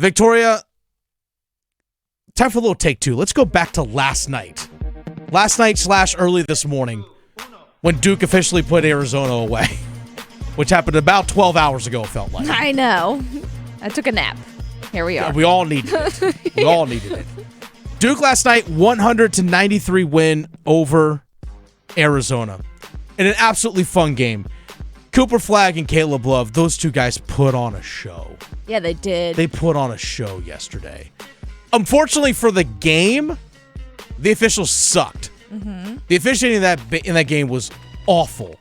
Victoria, time for a little take two. Let's go back to last night. Last night / early this morning when Duke officially put Arizona away, which happened about 12 hours ago, it felt like. I know. I took a nap. Here we are. Yeah, we all needed it. We all needed it. Duke last night, 100-93 win over Arizona in an absolutely fun game. Cooper Flagg and Caleb Love, those two guys put on a show. Yeah, they did. They put on a show yesterday. Unfortunately for the game, the officials sucked. Mm-hmm. The officiating in that game was awful.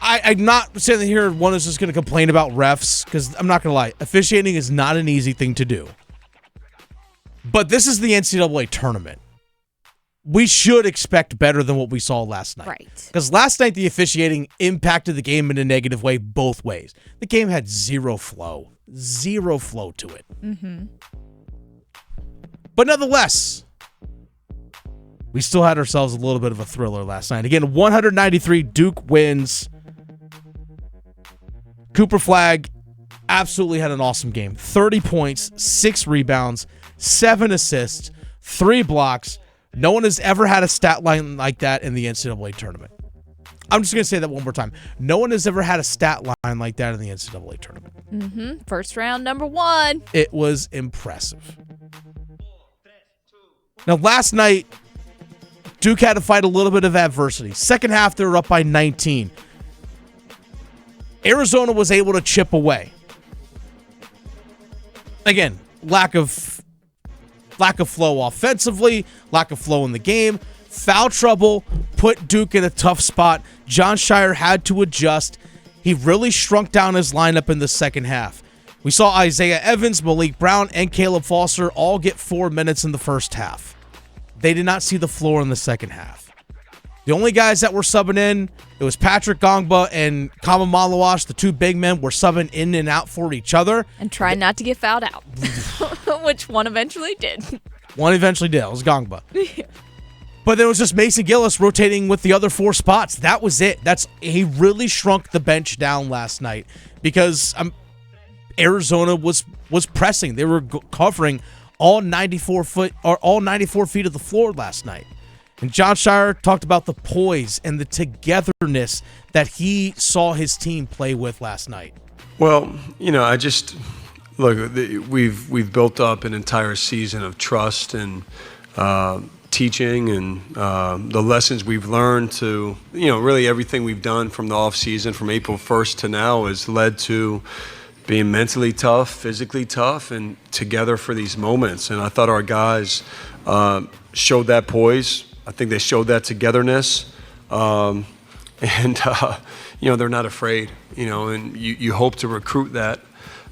I'm not sitting here, one is just going to complain about refs, because I'm not going to lie, officiating is not an easy thing to do. But this is the NCAA tournament. We should expect better than what we saw last night. Right. Because last night the officiating impacted the game in a negative way both ways. The game had zero flow to it. Mm-hmm. But nonetheless, we still had ourselves a little bit of a thriller last night. Again, 193, Duke wins. Cooper Flagg absolutely had an awesome game. 30 points, 6 rebounds, 7 assists, 3 blocks. No one has ever had a stat line like that in the NCAA tournament. I'm just going to say that one more time. No one has ever had a stat line like that in the NCAA tournament. Mm-hmm. First round, number 1. It was impressive. Now, last night, Duke had to fight a little bit of adversity. Second half, they were up by 19. Arizona was able to chip away. Again, lack of flow offensively, lack of flow in the game. Foul trouble put Duke in a tough spot. John Shire had to adjust. He really shrunk down his lineup in the second half. We saw Isaiah Evans, Maliq Brown, and Caleb Foster all get 4 minutes in the first half. They did not see the floor in the second half. The only guys that were subbing in, it was Patrick Gongba and Kama Malawash. The two big men were subbing in and out for each other. And trying not to get fouled out, which one eventually did. One eventually did. It was Gongba. But then it was just Mason Gillis rotating with the other 4 spots. That was it. He really shrunk the bench down last night because Arizona was pressing. They were covering all 94 feet of the floor last night. And John Shire talked about the poise and the togetherness that he saw his team play with last night. Well, we've built up an entire season of trust and teaching and the lessons we've learned to, really everything we've done from the off season from April 1st to now has led to being mentally tough, physically tough, and together for these moments. And I thought our guys showed that poise. I think they showed that togetherness. They're not afraid, and you hope to recruit that.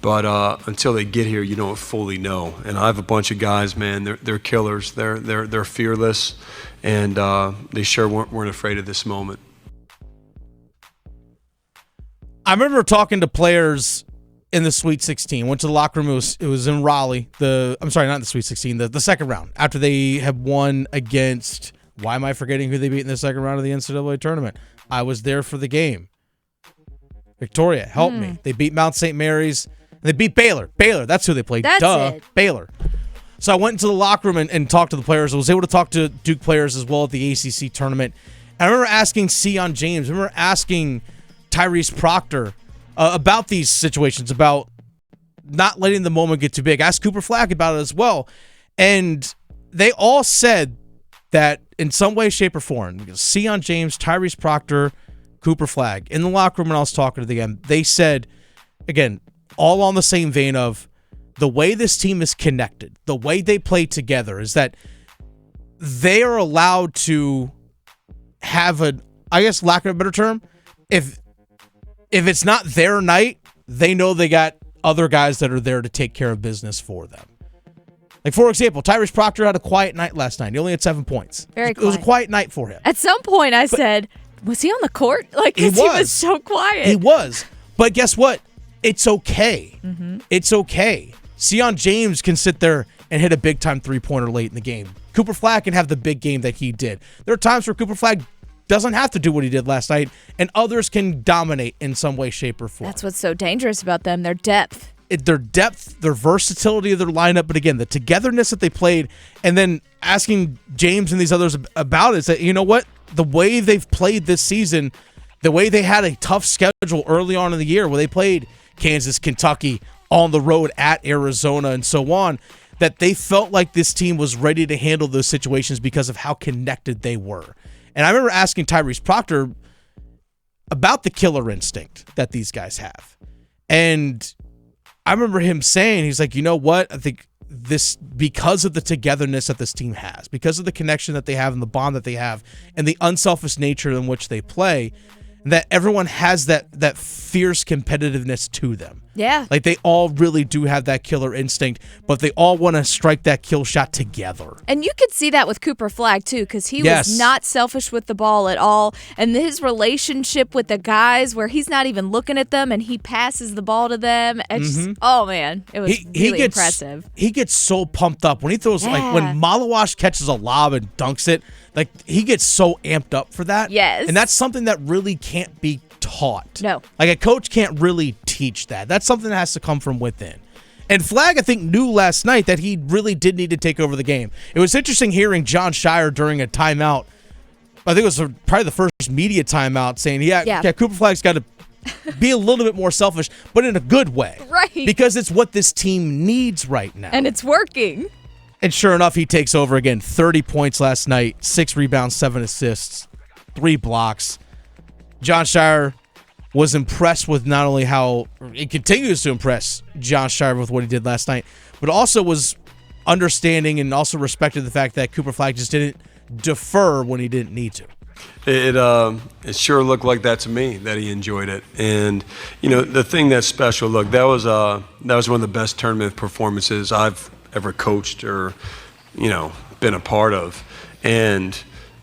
But until they get here, you don't fully know. And I have a bunch of guys, man, they're killers. They're fearless, and they sure weren't afraid of this moment. I remember talking to players in the Sweet 16. Went to the locker room. It was in Raleigh. I'm sorry, not the Sweet 16. The second round after they had won against. Why am I forgetting who they beat in the second round of the NCAA tournament? I was there for the game. Victoria, help me. They beat Mount St. Mary's. They beat Baylor. That's who they played. It. Baylor. So I went into the locker room and talked to the players. I was able to talk to Duke players as well at the ACC tournament. And I remember asking Sion James. I remember asking Tyrese Proctor about these situations, about not letting the moment get too big. I asked Cooper Flagg about it as well. And they all said that in some way, shape, or form, Sion James, Tyrese Proctor, Cooper Flagg, in the locker room when I was talking to them, they said, again, all on the same vein of the way this team is connected, the way they play together is that they are allowed to have lack of a better term, if it's not their night, they know they got other guys that are there to take care of business for them. Like, for example, Tyrese Proctor had a quiet night last night. He only had 7 points. Very quiet. It was a quiet night for him. At some point, I said, was he on the court? He was so quiet. He was. But guess what? It's okay. Mm-hmm. It's okay. Sion James can sit there and hit a big-time three-pointer late in the game. Cooper Flagg can have the big game that he did. There are times where Cooper Flagg doesn't have to do what he did last night, and others can dominate in some way, shape, or form. That's what's so dangerous about them, their depth. their depth, their versatility of their lineup, but again, the togetherness that they played, and then asking James and these others about it is that, you know what? The way they've played this season, the way they had a tough schedule early on in the year where they played Kansas, Kentucky, on the road at Arizona, and so on, that they felt like this team was ready to handle those situations because of how connected they were. And I remember asking Tyrese Proctor about the killer instinct that these guys have. And I remember him saying, he's like, you know what? I think this, because of the togetherness that this team has, because of the connection that they have and the bond that they have and the unselfish nature in which they play, that everyone has that fierce competitiveness to them. Yeah. Like, they all really do have that killer instinct, but they all want to strike that kill shot together. And you could see that with Cooper Flagg, too, because he was not selfish with the ball at all. And his relationship with the guys where he's not even looking at them and he passes the ball to them. It's just, oh, man, it was really impressive. He gets so pumped up when he throws, like when Malawash catches a lob and dunks it, like he gets so amped up for that. Yes. And that's something that really can't be taught. No. Like, a coach can't really teach that. That's something that has to come from within. And Flagg, I think, knew last night that he really did need to take over the game. It was interesting hearing John Shire during a timeout. I think it was probably the first media timeout, saying, yeah, Cooper Flagg's got to be a little bit more selfish, but in a good way. Right. Because it's what this team needs right now. And it's working. And sure enough, he takes over again. 30 points last night, 6 rebounds, 7 assists, 3 blocks. John Shire was impressed with not only how it continues to impress John Shire with what he did last night, but also was understanding and also respected the fact that Cooper Flagg just didn't defer when he didn't need to. It sure looked like that to me, that he enjoyed it. And, you know, the thing that's special, look, that was one of the best tournament performances I've ever coached or, you know, been a part of. And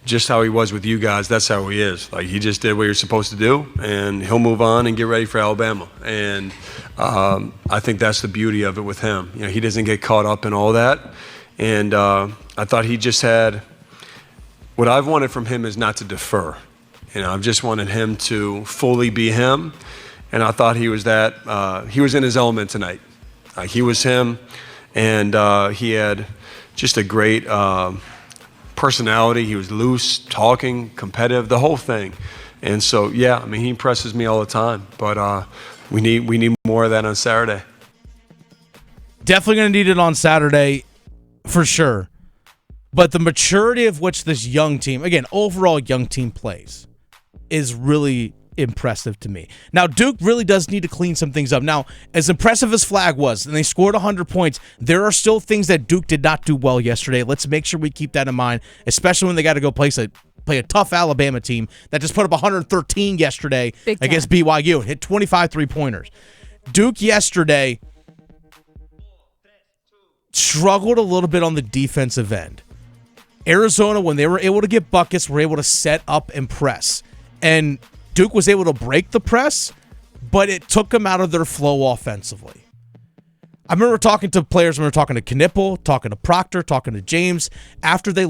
just how he was with you guys, that's how he is. Like, he just did what you're supposed to do, and he'll move on and get ready for Alabama. And I think that's the beauty of it with him. You know, he doesn't get caught up in all that. And I thought he just had – what I've wanted from him is not to defer. You know, I've just wanted him to fully be him, and I thought he was that. He was in his element tonight. He was him, and he had just a great personality. He was loose, talking, competitive, the whole thing. And so, yeah, I mean, he impresses me all the time. But we need more of that on Saturday. Definitely going to need it on Saturday, for sure. But the maturity of which this young team, again, overall young team plays, is really impressive to me. Now, Duke really does need to clean some things up. Now, as impressive as Flagg was, and they scored 100 points, there are still things that Duke did not do well yesterday. Let's make sure we keep that in mind, especially when they got to go play a tough Alabama team that just put up 113 yesterday against BYU and hit 25 three-pointers. Duke yesterday struggled a little bit on the defensive end. Arizona, when they were able to get buckets, were able to set up and press. And Duke was able to break the press, but it took them out of their flow offensively. I remember talking to players, talking to Knipple, talking to Proctor, talking to James, after they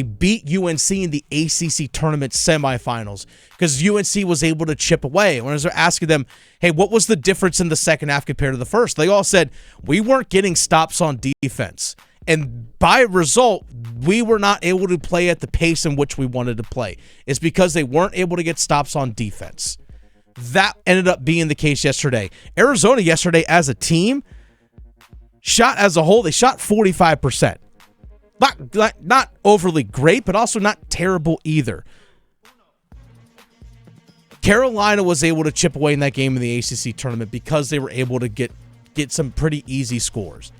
beat UNC in the ACC tournament semifinals, because UNC was able to chip away. When I was asking them, hey, what was the difference in the second half compared to the first? They all said, we weren't getting stops on defense. And by result, we were not able to play at the pace in which we wanted to play. It's because they weren't able to get stops on defense. That ended up being the case yesterday. Arizona yesterday as a team, shot as a whole, they shot 45%. Not overly great, but also not terrible either. Carolina was able to chip away in that game in the ACC tournament because they were able to get some pretty easy scores.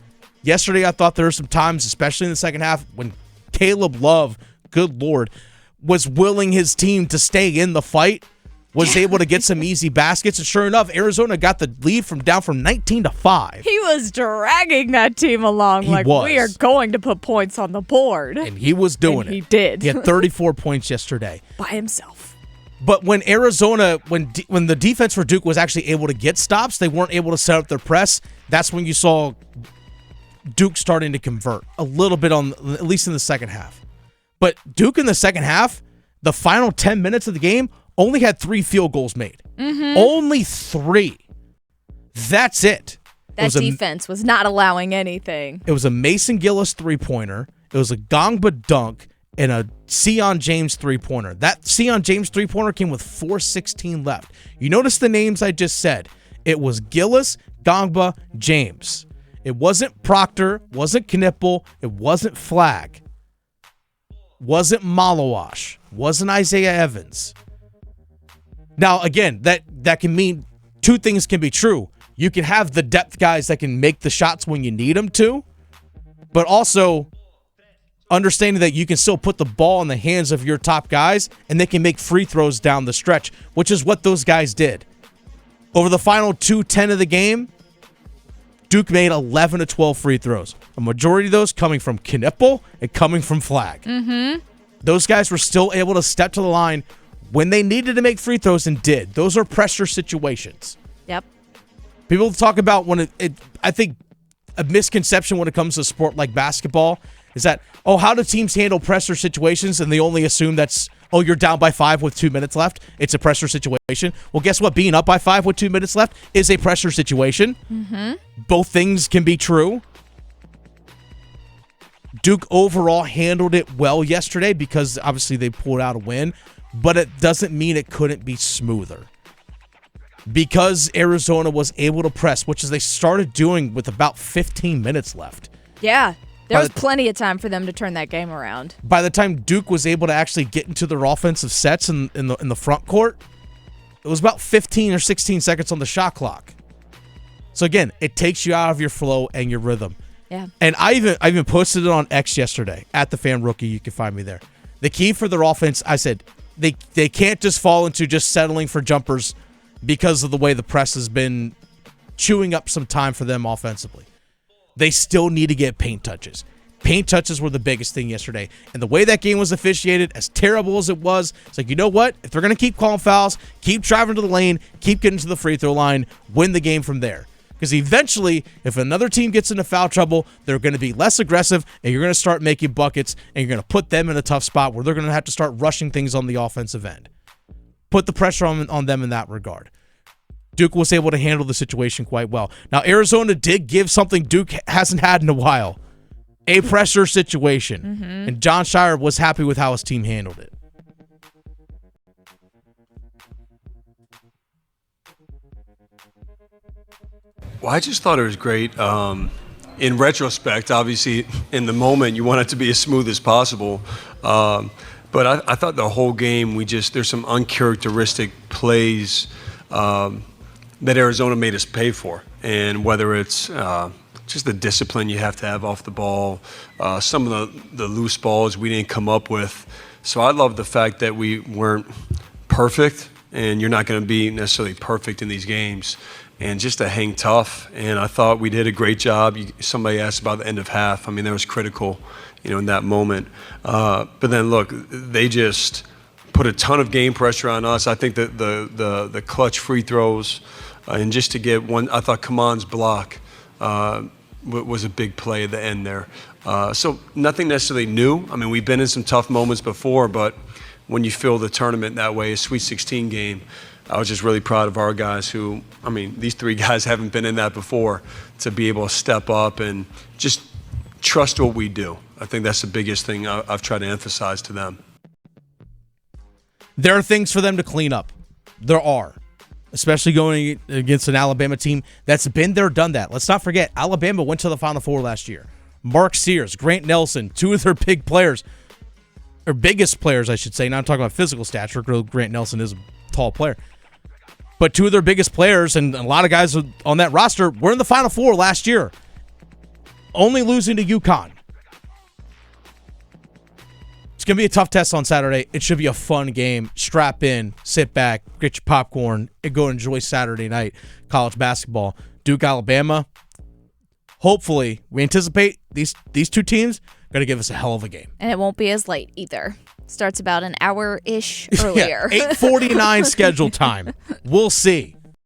Yesterday, I thought there were some times, especially in the second half, when Caleb Love, good Lord, was willing his team to stay in the fight, was able to get some easy baskets, and sure enough, Arizona got the lead down from 19 to 5. He was dragging that team along we are going to put points on the board. And he was doing it. He did. He had 34 points yesterday. By himself. But when Arizona, when the defense for Duke was actually able to get stops, they weren't able to set up their press. That's when you saw Duke starting to convert a little bit at least in the second half. But Duke in the second half, the final 10 minutes of the game, only had 3 field goals made. Mm-hmm. Only 3. That's it. That defense was not allowing anything. It was a Mason Gillis three-pointer. It was a Gongba dunk and a Sion James three-pointer. That Sion James three-pointer came with 4:16 left. You notice the names I just said. It was Gillis, Gongba, James. It wasn't Proctor, wasn't Knipple, it wasn't Flagg, wasn't Malawash, wasn't Isaiah Evans. Now, again, that can mean two things can be true. You can have the depth guys that can make the shots when you need them to, but also understanding that you can still put the ball in the hands of your top guys and they can make free throws down the stretch, which is what those guys did. Over the final 2:10 of the game, Duke made 11 to 12 free throws. A majority of those coming from Knipple and coming from Flagg. Mm-hmm. Those guys were still able to step to the line when they needed to make free throws and did. Those are pressure situations. Yep. People talk about I think a misconception when it comes to a sport like basketball is that, how do teams handle pressure situations? And they only assume that's, you're down by 5 with 2 minutes left. It's a pressure situation. Well, guess what? Being up by 5 with 2 minutes left is a pressure situation. Mm-hmm. Both things can be true. Duke overall handled it well yesterday because obviously they pulled out a win, but it doesn't mean it couldn't be smoother. Because Arizona was able to press, which is they started doing with about 15 minutes left. Yeah. There was plenty of time for them to turn that game around. By the time Duke was able to actually get into their offensive sets in the front court, it was about 15 or 16 seconds on the shot clock. So again, it takes you out of your flow and your rhythm. Yeah. And I even posted it on X yesterday at the Fan Rookie. You can find me there. The key for their offense, I said, they can't just fall into just settling for jumpers because of the way the press has been chewing up some time for them offensively. They still need to get paint touches. Paint touches were the biggest thing yesterday. And the way that game was officiated, as terrible as it was, it's like, you know what? If they're going to keep calling fouls, keep driving to the lane, keep getting to the free throw line, win the game from there. Because eventually, if another team gets into foul trouble, they're going to be less aggressive, and you're going to start making buckets, and you're going to put them in a tough spot where they're going to have to start rushing things on the offensive end. Put the pressure on them in that regard. Duke was able to handle the situation quite well. Now, Arizona did give something Duke hasn't had in a while, a pressure situation. Mm-hmm. And John Shire was happy with how his team handled it. Well, I just thought it was great. In retrospect, obviously, in the moment, you want it to be as smooth as possible. But I thought the whole game, there's some uncharacteristic plays that Arizona made us pay for. And whether it's just the discipline you have to have off the ball, some of the loose balls we didn't come up with. So I love the fact that we weren't perfect, and you're not going to be necessarily perfect in these games. And just to hang tough, and I thought we did a great job. Somebody asked about the end of half. I mean, that was critical, in that moment. But then, look, they just put a ton of game pressure on us. I think that the clutch free throws, and just to get one, I thought Kaman's block was a big play at the end there. So nothing necessarily new. I mean, we've been in some tough moments before, but when you fill the tournament that way, a Sweet 16 game, I was just really proud of our guys who, these three guys haven't been in that before, to be able to step up and just trust what we do. I think that's the biggest thing I've tried to emphasize to them. There are things for them to clean up. There are. Especially going against an Alabama team that's been there, done that. Let's not forget, Alabama went to the Final Four last year. Mark Sears, Grant Nelson, two of their big players, or biggest players, I should say. Now I'm talking about physical stature. Grant Nelson is a tall player. But two of their biggest players and a lot of guys on that roster were in the Final Four last year, only losing to UConn. It's going to be a tough test on Saturday. It should be a fun game. Strap in, sit back, get your popcorn, and go enjoy Saturday night college basketball. Duke, Alabama. Hopefully, we anticipate these two teams are going to give us a hell of a game. And it won't be as late either. Starts about an hour-ish earlier. Yeah, 8:49 schedule time. We'll see.